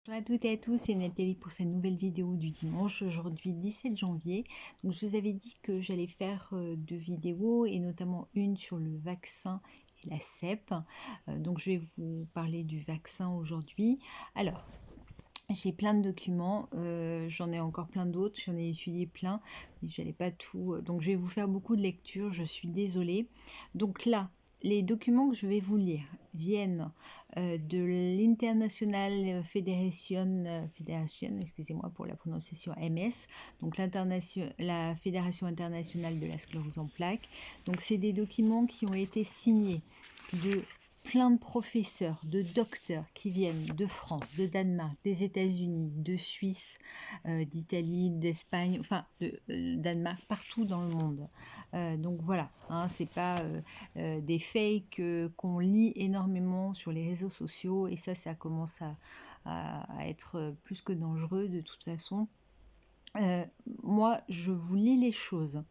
Bonjour à toutes et à tous, c'est Nathalie pour cette nouvelle vidéo du dimanche, aujourd'hui 17 janvier. Donc, je vous avais dit que j'allais faire deux vidéos et notamment une sur le vaccin et la CEP. Donc je vais vous parler du vaccin aujourd'hui. Alors, j'ai plein de documents, j'en ai encore plein d'autres, j'en ai étudié plein, mais j'allais pas tout. Donc je vais vous faire beaucoup de lectures, je suis désolée. Donc là, les documents que je vais vous lire viennent de l'International Federation, excusez-moi pour la prononciation MS, donc la Fédération internationale de la sclérose en plaques. Donc c'est des documents qui ont été signés de plein de professeurs, de docteurs qui viennent de France, de Danemark, des États-Unis, de Suisse, d'Italie, d'Espagne, enfin de Danemark, partout dans le monde. Donc voilà, hein, c'est pas des fakes qu'on lit énormément sur les réseaux sociaux et ça commence à être plus que dangereux de toute façon. Moi, je vous lis les choses.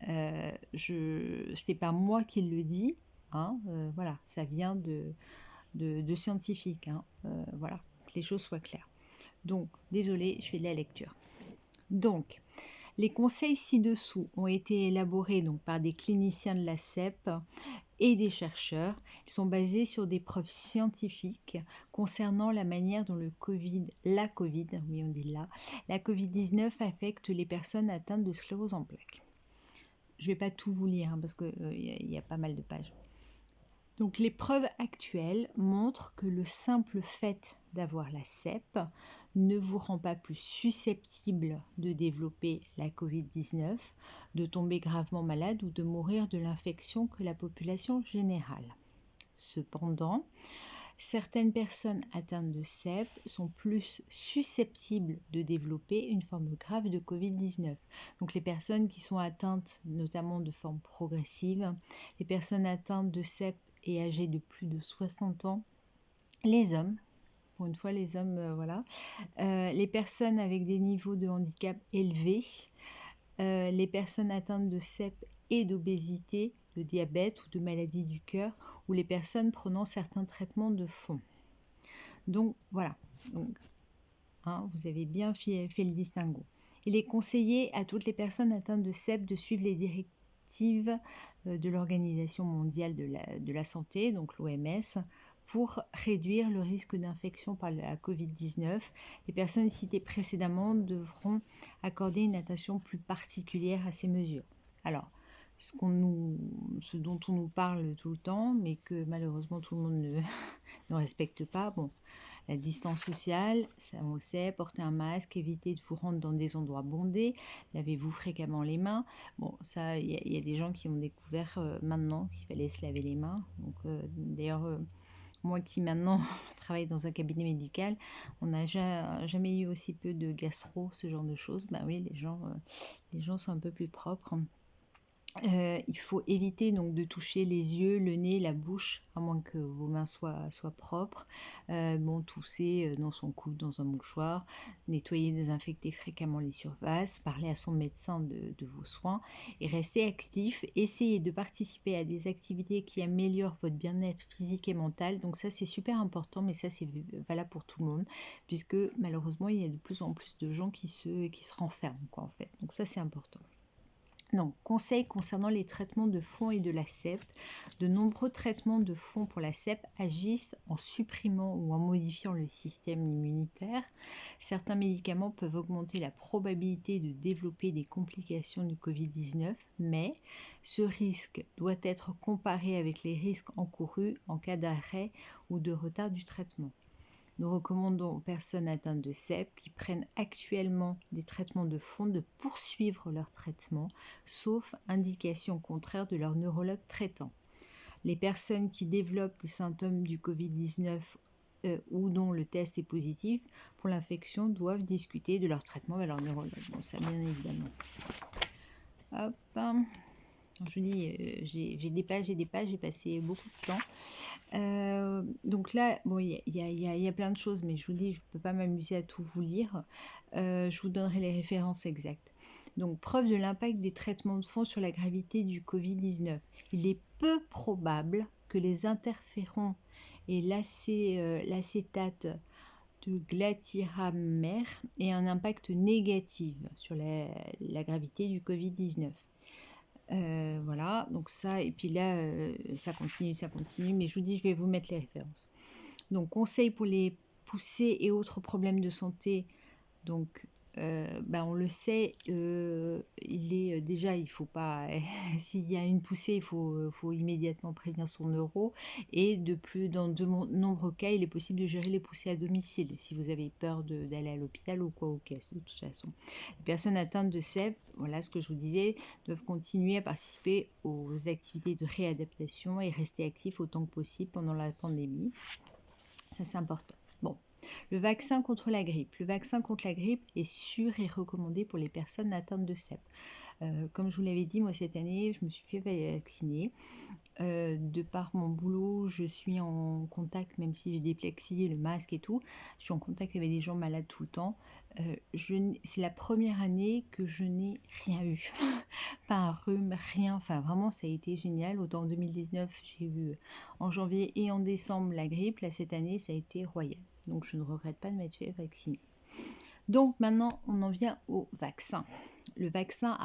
C'est pas moi qui le dis, hein, voilà, ça vient de scientifiques, hein, voilà, que les choses soient claires. Donc, désolé, je fais de la lecture. Donc, les conseils ci-dessous ont été élaborés donc, par des cliniciens de la CEP et des chercheurs. Ils sont basés sur des preuves scientifiques concernant la manière dont la Covid-19 affecte les personnes atteintes de sclérose en plaques. Je ne vais pas tout vous lire hein, parce qu'il y a pas mal de pages. Donc les preuves actuelles montrent que le simple fait d'avoir la CEP ne vous rend pas plus susceptible de développer la Covid-19, de tomber gravement malade ou de mourir de l'infection que la population générale. Cependant, certaines personnes atteintes de CEP sont plus susceptibles de développer une forme grave de Covid-19. Donc les personnes qui sont atteintes notamment de forme progressive, les personnes atteintes de CEP et âgés de plus de 60 ans, les hommes, pour une fois les hommes, voilà, les personnes avec des niveaux de handicap élevés, les personnes atteintes de CEP et d'obésité, de diabète ou de maladie du cœur, ou les personnes prenant certains traitements de fond. Donc voilà, donc, hein, vous avez bien fait le distinguo. Il est conseillé à toutes les personnes atteintes de CEP de suivre les directives de l'Organisation mondiale de la santé, donc l'OMS, pour réduire le risque d'infection par la Covid-19. Les personnes citées précédemment devront accorder une attention plus particulière à ces mesures. Alors, ce dont on nous parle tout le temps, mais que malheureusement tout le monde ne respecte pas, bon, la distance sociale, ça on le sait, porter un masque, éviter de vous rendre dans des endroits bondés, lavez-vous fréquemment les mains. Bon, ça, il y a des gens qui ont découvert maintenant qu'il fallait se laver les mains. Donc, d'ailleurs, moi qui maintenant travaille dans un cabinet médical, on n'a jamais eu aussi peu de gastro, ce genre de choses. Bah oui, les gens sont un peu plus propres. Il faut éviter donc de toucher les yeux, le nez, la bouche, à moins que vos mains soient propres. Bon, tousser dans son coude, dans un mouchoir, nettoyer, désinfecter fréquemment les surfaces, parler à son médecin de vos soins et rester actif. Essayez de participer à des activités qui améliorent votre bien-être physique et mental. Donc ça, c'est super important, mais ça, c'est valable pour tout le monde, puisque malheureusement, il y a de plus en plus de gens qui se renferment, quoi, en fait. Donc ça, c'est important. Donc, conseils concernant les traitements de fond et de la CEP. De nombreux traitements de fond pour la CEP agissent en supprimant ou en modifiant le système immunitaire. Certains médicaments peuvent augmenter la probabilité de développer des complications du Covid-19, mais ce risque doit être comparé avec les risques encourus en cas d'arrêt ou de retard du traitement. Nous recommandons aux personnes atteintes de CEP qui prennent actuellement des traitements de fond de poursuivre leur traitement, sauf indication contraire de leur neurologue traitant. Les personnes qui développent des symptômes du Covid-19 ou dont le test est positif pour l'infection doivent discuter de leur traitement avec leur neurologue. Bon, ça bien évidemment. Hop, je vous dis, j'ai des pages et des pages, j'ai passé beaucoup de temps. Donc là, bon, il y a plein de choses, mais je vous dis, je ne peux pas m'amuser à tout vous lire. Je vous donnerai les références exactes. Donc, preuve de l'impact des traitements de fond sur la gravité du Covid-19. Il est peu probable que les interférons et l'acétate de glatiramère et un impact négatif sur la gravité du Covid-19. Voilà, donc ça, et puis là, ça continue, mais je vous dis, je vais vous mettre les références. Donc, conseil pour les poussées et autres problèmes de santé. Donc, on le sait, déjà, il faut pas, s'il y a une poussée, il faut immédiatement prévenir son neuro. Et dans de nombreux cas, il est possible de gérer les poussées à domicile, si vous avez peur d'aller à l'hôpital ou quoi, ok, de toute façon. Les personnes atteintes de CEP, voilà ce que je vous disais, doivent continuer à participer aux activités de réadaptation et rester actifs autant que possible pendant la pandémie. Ça, c'est important. Bon. Le vaccin contre la grippe. Le vaccin contre la grippe est sûr et recommandé pour les personnes atteintes de CEP. Comme je vous l'avais dit, moi cette année, je me suis fait vacciner. De par mon boulot, je suis en contact, même si j'ai des plexis, le masque et tout, je suis en contact avec des gens malades tout le temps. C'est la première année que je n'ai rien eu. Pas un rhume, rien. Enfin, vraiment, ça a été génial. Autant en 2019, j'ai eu en janvier et en décembre la grippe. Là, cette année, ça a été royal. Donc, je ne regrette pas de m'être fait vacciner. Donc, maintenant, on en vient au vaccin. Le vaccin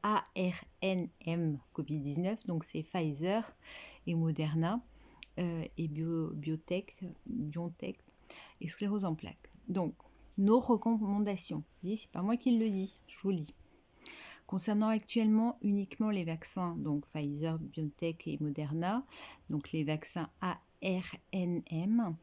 ARNM Covid-19, donc c'est Pfizer et Moderna et BioNTech et sclérose en plaques. Donc, nos recommandations, c'est pas moi qui le dis, je vous lis. Concernant actuellement uniquement les vaccins, donc Pfizer, BioNTech et Moderna, donc les vaccins ARNM,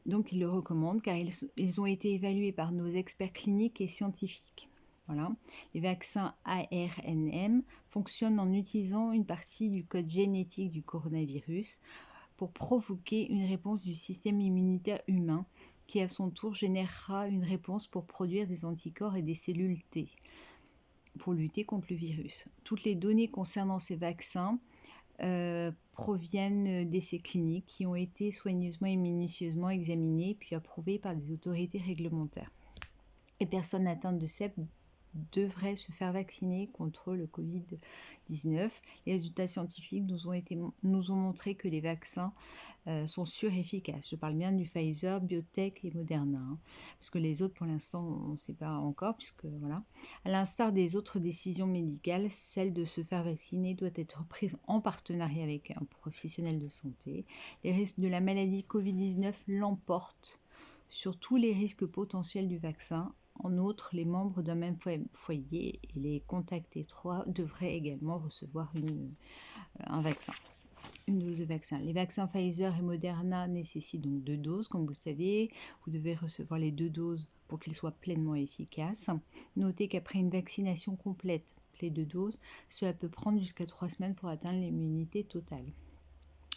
donc ils le recommandent car ils ont été évalués par nos experts cliniques et scientifiques. Voilà. Les vaccins ARNM fonctionnent en utilisant une partie du code génétique du coronavirus pour provoquer une réponse du système immunitaire humain qui à son tour générera une réponse pour produire des anticorps et des cellules T pour lutter contre le virus. Toutes les données concernant ces vaccins proviennent d'essais cliniques qui ont été soigneusement et minutieusement examinés puis approuvés par des autorités réglementaires. Les personnes atteintes de CEP devraient se faire vacciner contre le Covid-19. Les résultats scientifiques nous ont montré que les vaccins sont sûrs et efficaces. Je parle bien du Pfizer, BioNTech et Moderna, parce que les autres, pour l'instant, on ne sait pas encore, puisque voilà. À l'instar des autres décisions médicales, celle de se faire vacciner doit être prise en partenariat avec un professionnel de santé. Les risques de la maladie Covid-19 l'emportent sur tous les risques potentiels du vaccin. En outre, les membres d'un même foyer et les contacts étroits devraient également recevoir un vaccin. Une dose de vaccin. Les vaccins Pfizer et Moderna nécessitent donc 2 doses, comme vous le savez. Vous devez recevoir les 2 doses pour qu'ils soient pleinement efficaces. Notez qu'après une vaccination complète, les 2 doses, cela peut prendre jusqu'à 3 semaines pour atteindre l'immunité totale.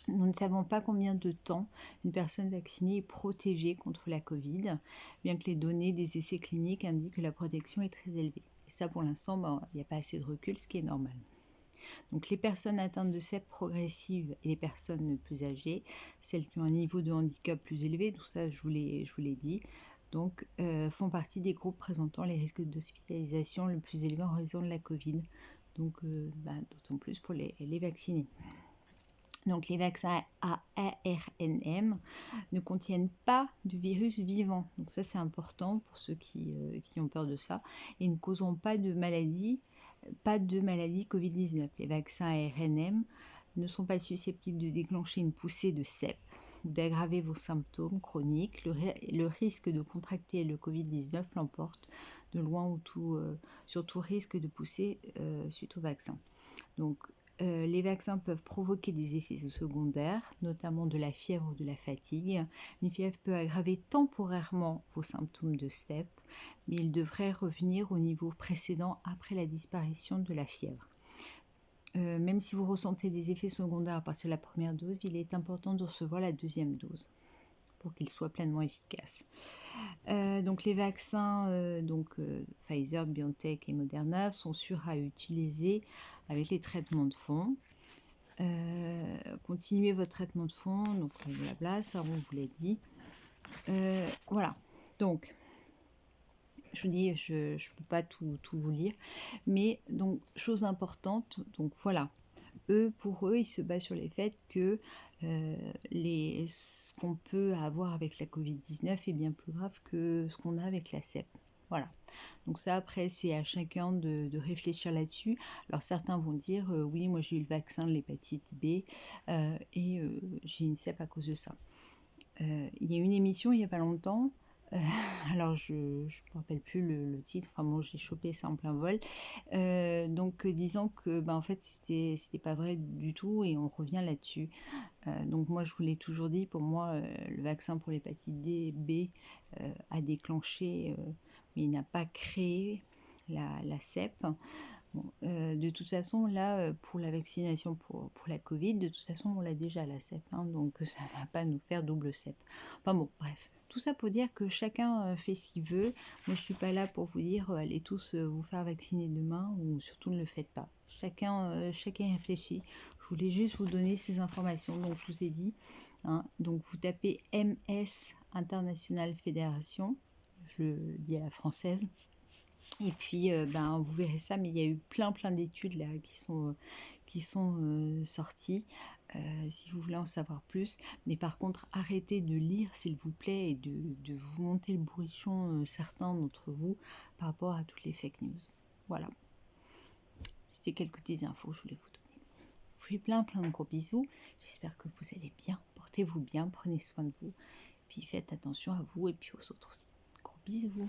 Nous ne savons pas combien de temps une personne vaccinée est protégée contre la Covid, bien que les données des essais cliniques indiquent que la protection est très élevée. Et ça, pour l'instant, il n'y a pas assez de recul, ce qui est normal. Donc les personnes atteintes de CEP progressive et les personnes plus âgées, celles qui ont un niveau de handicap plus élevé, tout ça je vous l'ai dit, donc font partie des groupes présentant les risques d'hospitalisation le plus élevés en raison de la Covid. Donc d'autant plus pour les vaccinés. Donc les vaccins ARNM ne contiennent pas de virus vivant. Donc ça c'est important pour ceux qui ont peur de ça. Et ne causeront pas de maladie Covid-19. Les vaccins ARNM ne sont pas susceptibles de déclencher une poussée de CEP ou d'aggraver vos symptômes chroniques. Le risque de contracter le Covid-19 l'emporte de loin sur tout risque de poussée suite au vaccin. Donc, les vaccins peuvent provoquer des effets secondaires, notamment de la fièvre ou de la fatigue. Une fièvre peut aggraver temporairement vos symptômes de CEP, mais il devrait revenir au niveau précédent après la disparition de la fièvre. Même si vous ressentez des effets secondaires à partir de la première dose, il est important de recevoir la deuxième dose pour qu'il soit pleinement efficace. Donc les vaccins Pfizer, BioNTech et Moderna sont sûrs à utiliser avec les traitements de fond. Continuez votre traitement de fond, donc blabla, ça on vous l'a dit. Voilà, donc je vous dis, je ne peux pas tout vous lire, mais donc chose importante, donc voilà, pour eux, ils se basent sur les faits que ce qu'on peut avoir avec la Covid-19 est bien plus grave que ce qu'on a avec la CEP. Voilà. Donc ça, après, c'est à chacun de réfléchir là-dessus. Alors certains vont dire, oui, moi j'ai eu le vaccin de l'hépatite B et j'ai une CEP à cause de ça. Il y a une émission il n'y a pas longtemps, euh, alors je ne me rappelle plus le titre, enfin bon, j'ai chopé ça en plein vol, donc disant que en fait c'était pas vrai du tout et on revient là-dessus. Donc moi je vous l'ai toujours dit, pour moi le vaccin pour l'hépatite D, B a déclenché, mais il n'a pas créé la CEP. Bon, de toute façon, là, pour la vaccination pour la Covid, de toute façon, on l'a déjà la CEP, hein, donc ça ne va pas nous faire double CEP. Enfin bon, bref. Tout ça pour dire que chacun fait ce qu'il veut. Moi, je suis pas là pour vous dire allez tous vous faire vacciner demain ou surtout ne le faites pas. Chacun réfléchit. Je voulais juste vous donner ces informations. Donc, je vous ai dit. Hein, donc, vous tapez MS International Fédération. Je le dis à la française. Et puis, vous verrez ça, mais il y a eu plein d'études là qui sont sorties, si vous voulez en savoir plus. Mais par contre, arrêtez de lire, s'il vous plaît, et de vous monter le bourrichon, certains d'entre vous, par rapport à toutes les fake news. Voilà, c'était quelques petites infos que je voulais vous donner. Je vous fais plein de gros bisous. J'espère que vous allez bien. Portez-vous bien, prenez soin de vous. Puis faites attention à vous et puis aux autres aussi. Gros bisous.